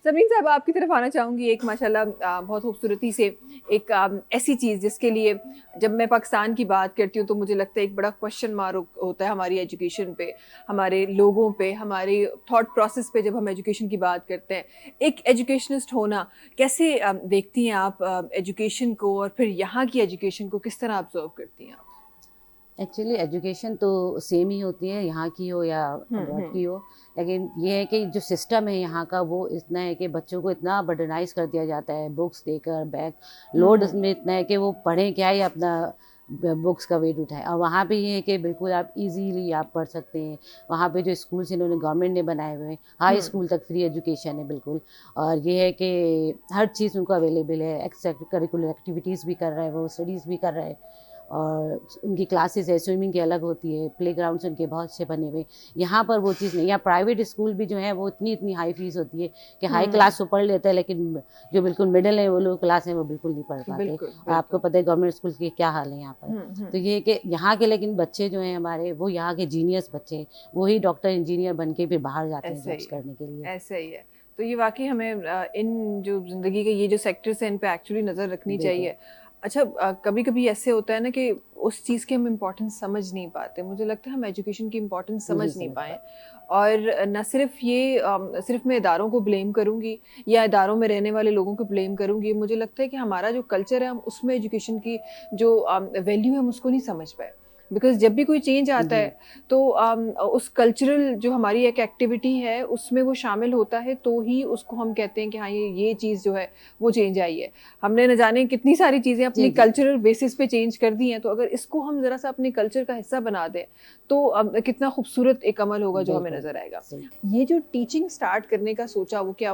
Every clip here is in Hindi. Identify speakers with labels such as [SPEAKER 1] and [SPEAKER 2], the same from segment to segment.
[SPEAKER 1] ज़मीन साहब आपकी तरफ आना चाहूँगी। एक माशाल्लाह बहुत खूबसूरती से एक ऐसी चीज़ जिसके लिए जब मैं पाकिस्तान की बात करती हूँ तो मुझे लगता है एक बड़ा क्वेश्चन मार्क होता है हमारी एजुकेशन पे, हमारे लोगों पे, हमारे थॉट प्रोसेस पे जब हम एजुकेशन की बात करते हैं। एक एजुकेशनिस्ट होना कैसे देखती हैं आप एजुकेशन को, और फिर यहाँ की एजुकेशन को किस तरह ऑब्जर्व करती हैं आप?
[SPEAKER 2] एक्चुअली एजुकेशन तो सेम ही होती है, यहाँ की हो या अब्रॉड
[SPEAKER 1] हम्म।
[SPEAKER 2] की हो। लेकिन ये है कि जो सिस्टम है यहाँ का वो इतना है कि बच्चों को इतना बर्डनाइज कर दिया जाता है, बुक्स देकर बैग लोड
[SPEAKER 1] हम्म।
[SPEAKER 2] इसमें इतना है कि वो पढ़ें क्या ही अपना बुक्स का वेट उठाएं। और वहाँ पे ये है कि बिल्कुल आप इजीली आप पढ़ सकते हैं। वहाँ पे जो स्कूल्स इन्होंने गवर्नमेंट ने बनाए हुए हैं, हाई
[SPEAKER 1] हम्म।
[SPEAKER 2] स्कूल तक फ्री एजुकेशन है बिल्कुल। और ये है कि हर चीज़ उनको अवेलेबल है, एक्स्ट्रा करिकुलर एक्टिविटीज़ भी कर रहे हैं, वो स्टडीज़ भी कर रहे हैं। और उनकी क्लासेस है, स्विमिंग की अलग होती है, प्लेग्राउंड्स उनके बहुत अच्छे बने हुए। यहाँ पर वो चीज़ नहीं। यहाँ प्राइवेट स्कूल भी जो है वो इतनी इतनी हाई फीस होती है कि हाई
[SPEAKER 1] हम्म।
[SPEAKER 2] क्लास तो पढ़ लेता है, लेकिन जो बिल्कुल मिडिल है वो लोग क्लास है वो बिल्कुल नहीं पढ़ पाते।
[SPEAKER 1] बिल्कुल
[SPEAKER 2] और आपको
[SPEAKER 1] बिल्कुल।
[SPEAKER 2] पता है गवर्नमेंट स्कूल के क्या हाल है यहाँ पर।
[SPEAKER 1] हम्म।
[SPEAKER 2] तो ये है कि यहाँ के लेकिन बच्चे जो हैं हमारे, वो यहाँ के जीनियस बच्चे हैं, वही डॉक्टर इंजीनियर बन के फिर बाहर जाते हैं
[SPEAKER 1] ऐसा
[SPEAKER 2] जॉब्स
[SPEAKER 1] ही है,
[SPEAKER 2] करने के लिए।
[SPEAKER 1] ऐसा ही है। तो ये वाक़ई हमें इन जो ज़िंदगी के ये जो सेक्टर्स हैं इन पे एक्चुअली नज़र रखनी
[SPEAKER 2] बिल्कुल।
[SPEAKER 1] चाहिए। अच्छा, कभी-कभी ऐसे होता है ना कि उस चीज़ की हम इम्पोर्टेंस समझ नहीं पाते। मुझे लगता है हम एजुकेशन की इम्पोर्टेंस
[SPEAKER 2] नहीं
[SPEAKER 1] समझ नहीं
[SPEAKER 2] समझ
[SPEAKER 1] पाए हैं।
[SPEAKER 2] पाते।
[SPEAKER 1] और ना सिर्फ़ ये सिर्फ़ मैं इदारों को ब्लेम करूँगी या इदारों में रहने वाले लोगों को ब्लेम करूँगी। मुझे लगता है कि हमारा जो कल्चर है हम उसमें एजुकेशन की जो वैल्यू है हम उसको नहीं समझ पाए। बिकॉज़ जब भी कोई चेंज आता
[SPEAKER 2] जी।
[SPEAKER 1] है तो उस कल्चरल जो हमारी एक एक्टिविटी है उसमें वो शामिल होता है तो ही उसको हम कहते हैं कि हाँ ये चीज़ जो है वो चेंज आई है। हमने न जाने कितनी सारी चीज़ें अपनी
[SPEAKER 2] जी जी।
[SPEAKER 1] कल्चरल बेसिस पे चेंज कर दी हैं, तो अगर इसको हम ज़रा सा अपने कल्चर का हिस्सा बना दें तो कितना खूबसूरत एक अमल होगा जो हमें
[SPEAKER 2] बिल्कुल
[SPEAKER 1] नज़र आएगा।
[SPEAKER 2] सही।
[SPEAKER 1] ये जो टीचिंग स्टार्ट करने का सोचा वो क्या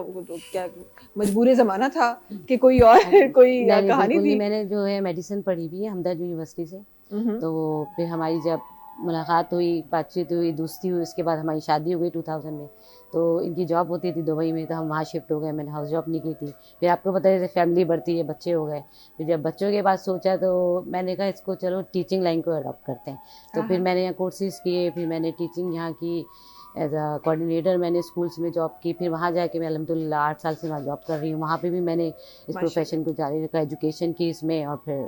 [SPEAKER 1] मजबूर ज़माना था कि कोई और कोई
[SPEAKER 2] नहीं नहीं
[SPEAKER 1] कहानी
[SPEAKER 2] बिल्कुल नहीं।
[SPEAKER 1] थी?
[SPEAKER 2] मैंने जो है मेडिसिन पढ़ी हुई है हमदर्द यूनिवर्सिटी से।
[SPEAKER 1] हुँ, हुँ।
[SPEAKER 2] तो फिर हमारी जब मुलाकात हुई, बातचीत हुई, दोस्ती हुई, उसके बाद हमारी शादी हो गई 2000 में। तो इनकी जॉब होती थी दुबई में, तो हम वहाँ शिफ्ट हो गए। मैंने हाउस जॉब नहीं की थी। फिर आपको पता है जैसे फैमिली बढ़ती है, बच्चे हो गए। फिर जब बच्चों के बाद सोचा तो मैंने कहा इसको चलो टीचिंग लाइन को अडॉप्ट करते हैं। तो
[SPEAKER 1] हाँ,
[SPEAKER 2] फिर
[SPEAKER 1] हाँ।
[SPEAKER 2] मैंने यहाँ कोर्सेज़ किए, फिर मैंने टीचिंग यहाँ की। एज अ कोऑर्डिनेटर मैंने स्कूल्स में जॉब की। फिर वहाँ जाके मैं अल्हम्दुलिल्लाह 8 साल से वहाँ जॉब कर रही हूँ। वहाँ पे भी मैंने इस
[SPEAKER 1] माशाल्लाह।
[SPEAKER 2] प्रोफेशन को जारी रखा, एजुकेशन की इसमें। और फिर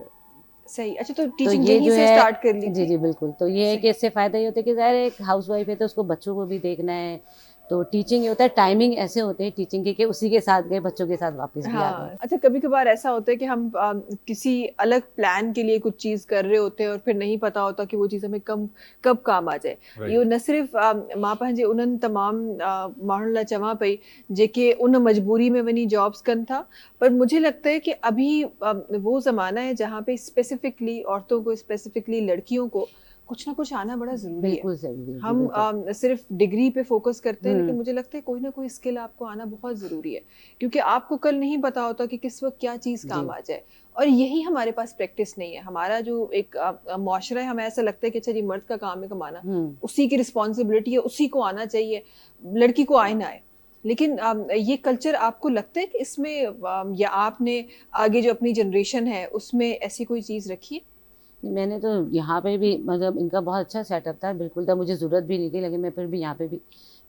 [SPEAKER 1] सही। अच्छा, तो
[SPEAKER 2] तो
[SPEAKER 1] टीचिंग
[SPEAKER 2] ये
[SPEAKER 1] यहीं
[SPEAKER 2] जो
[SPEAKER 1] से
[SPEAKER 2] है,
[SPEAKER 1] स्टार्ट कर ली
[SPEAKER 2] जी
[SPEAKER 1] थी?
[SPEAKER 2] जी बिल्कुल। तो ये है कि
[SPEAKER 1] सही।
[SPEAKER 2] इससे फ़ायदा ये होता है कि ज़ाहिर है एक हाउसवाइफ है तो उसको बच्चों को भी देखना है। तो टीचिंग ये होता है, टाइमिंग ऐसे होते हैं टीचिंग के कि उसी के साथ गए, बच्चों के साथ वापस भी आ गए।
[SPEAKER 1] हाँ, अच्छा कभी-कभार ऐसा होता है कि हम किसी अलग प्लान के लिए कुछ चीज़ कर रहे होते हैं और फिर नहीं पता होता कि वो चीज़ हमें कब काम आ जाए।
[SPEAKER 3] राइट।
[SPEAKER 1] इहो न सिर्फ़ मां पंहिंजे उन्हनि तमाम माण्हुनि लाइ चवां पई जेके उन मजबूरी में वञी जॉब्स कनि था, पर मुझे लगता है कि अभी वो ज़माना है जहाँ पे स्पेसिफ़िकली औरतों को, स्पेसिफ़िकली लड़कियों को कुछ ना कुछ आना बड़ा ज़रूरी है।
[SPEAKER 2] बिल्कुल सही, जी जी
[SPEAKER 1] हम
[SPEAKER 2] बिल्कुल।
[SPEAKER 1] सिर्फ डिग्री पे फोकस करते हैं, लेकिन
[SPEAKER 2] हुँ,
[SPEAKER 1] मुझे लगता है कोई ना कोई स्किल आपको आना बहुत ज़रूरी है, क्योंकि आपको कल नहीं पता होता कि किस वक़्त क्या चीज़ काम
[SPEAKER 2] जी।
[SPEAKER 1] आ जाए। और यही हमारे पास प्रैक्टिस नहीं है। हमारा जो एक मुआशरा है, हमें ऐसा लगता है कि अच्छा जी मर्द का काम है कमाना,
[SPEAKER 2] हुँ।
[SPEAKER 1] उसी की रिस्पॉन्सिबिलिटी है, उसी को आना चाहिए, लड़की को आए ना आए। लेकिन ये कल्चर आपको लगता है कि इसमें या आपने आगे जो अपनी जनरेशन है उसमें ऐसी कोई चीज़ रखी है?
[SPEAKER 2] मैंने तो यहाँ पे भी मतलब इनका बहुत अच्छा सेटअप था, बिल्कुल था, मुझे ज़रूरत भी नहीं थी, लेकिन मैं फिर भी यहाँ पे भी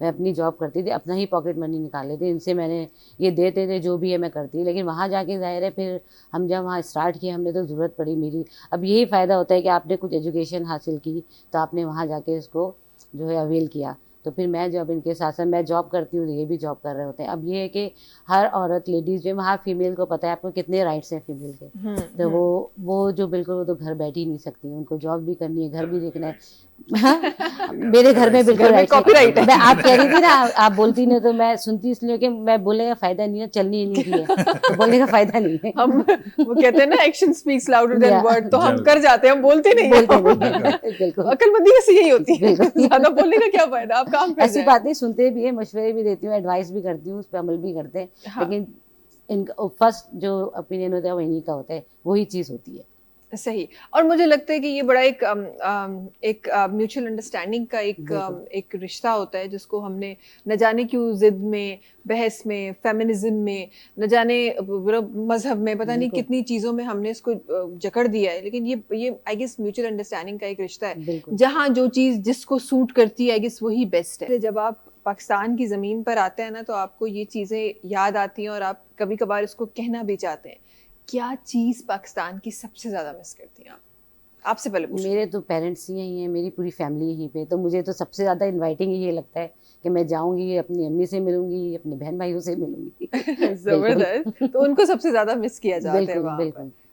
[SPEAKER 2] मैं अपनी जॉब करती थी, अपना ही पॉकेट मनी निकाल लेती, इनसे मैंने ये देते थे जो भी है मैं करती। लेकिन वहाँ जाके ज़ाहिर है फिर हम जब वहाँ स्टार्ट किया हमने तो ज़रूरत पड़ी मेरी। अब यही फ़ायदा होता है कि आपने कुछ एजुकेशन हासिल की, तो आपने वहाँ जाके इसको जो है अवेल किया। तो फिर मैं जब इनके साथ-साथ मैं जॉब करती हूँ, तो ये भी जॉब कर रहे होते हैं। अब ये है कि हर औरत लेडीज़ जो है वहाँ फीमेल को पता है आपको कितने राइट्स हैं फीमेल के।
[SPEAKER 1] हुँ,
[SPEAKER 2] तो
[SPEAKER 1] हुँ।
[SPEAKER 2] वो जो बिल्कुल वो तो घर बैठ ही नहीं सकती, उनको जॉब भी करनी है, घर भी देखना है। हाँ, मेरे घर में
[SPEAKER 3] राइट्स
[SPEAKER 2] बिल्कुल
[SPEAKER 1] घर में
[SPEAKER 2] राइट्स नहीं।
[SPEAKER 1] कॉपीराइट
[SPEAKER 2] मैं
[SPEAKER 1] है।
[SPEAKER 2] आप कह रही थी ना, आप बोलती नहीं तो मैं सुनती इसलिए कि मैं बोलने का फ़ायदा नहीं है, चलनी ही नहीं रही है, तो बोलने का फ़ायदा नहीं है।
[SPEAKER 1] हम वो कहते हैं ना एक्शन स्पीक्स लाउडर देन
[SPEAKER 2] या
[SPEAKER 1] वर्ड, तो हम
[SPEAKER 3] ज़रूर।
[SPEAKER 1] कर जाते हैं, हम बोलते नहीं हैं।
[SPEAKER 2] बोलते नहीं
[SPEAKER 3] बिल्कुल।
[SPEAKER 2] हैं, बिल्कुल,
[SPEAKER 1] अक्लमंदी वैसे यही होती है।
[SPEAKER 2] बिल्कुल।
[SPEAKER 1] ज़्यादा बोलने का क्या फ़ायदा, आप काम कर
[SPEAKER 2] ऐसी
[SPEAKER 1] जाएँ।
[SPEAKER 2] बात नहीं, सुनते भी हैं, मशवरे भी देती हूँ, एडवाइस भी करती हूँ, उस पे अमल भी करते हैं।
[SPEAKER 1] हाँ।
[SPEAKER 2] लेकिन इनका फर्स्ट जो ओपिनियन होता है वो इन्हीं का होता है, वही चीज़ होती है।
[SPEAKER 1] सही। और मुझे लगता है कि ये बड़ा एक म्यूचुअल अंडरस्टैंडिंग का
[SPEAKER 2] बिल्कुल,
[SPEAKER 1] एक रिश्ता होता है जिसको हमने न जाने क्यों ज़िद में, बहस में, फेमिनिज़्म में, न जाने मज़हब में, पता नहीं
[SPEAKER 2] बिल्कुल,
[SPEAKER 1] कितनी चीज़ों में हमने इसको जकड़ दिया है। लेकिन ये आई गेस म्यूचुअल अंडरस्टैंडिंग का एक रिश्ता है,
[SPEAKER 2] बिल्कुल।
[SPEAKER 1] जहाँ जो चीज़ जिसको सूट करती है आई गेस वही बेस्ट है। जब आप पाकिस्तान की ज़मीन पर आते हैं ना तो आपको ये चीज़ें याद आती हैं और आप कभी कभार इसको कहना भी चाहते हैं। क्या चीज़ पाकिस्तान की सबसे ज़्यादा मिस करती हैं आप? आपसे पहले पूछ
[SPEAKER 2] मेरे तो पेरेंट्स ही यहीं हैं, मेरी पूरी फैमिली यहीं पे, तो मुझे तो सबसे ज़्यादा इनवाइटिंग ये लगता है कि मैं जाऊँगी, अपनी अम्मी से मिलूँगी, अपने बहन-भाइयों से मिलूँगी। बिल्कुल।
[SPEAKER 1] ज़बरदस्त। तो उनको सबसे ज़्यादा मिस किया जाता है
[SPEAKER 2] बिल्कुल,
[SPEAKER 1] वहाँ पर।
[SPEAKER 2] बिल्कुल।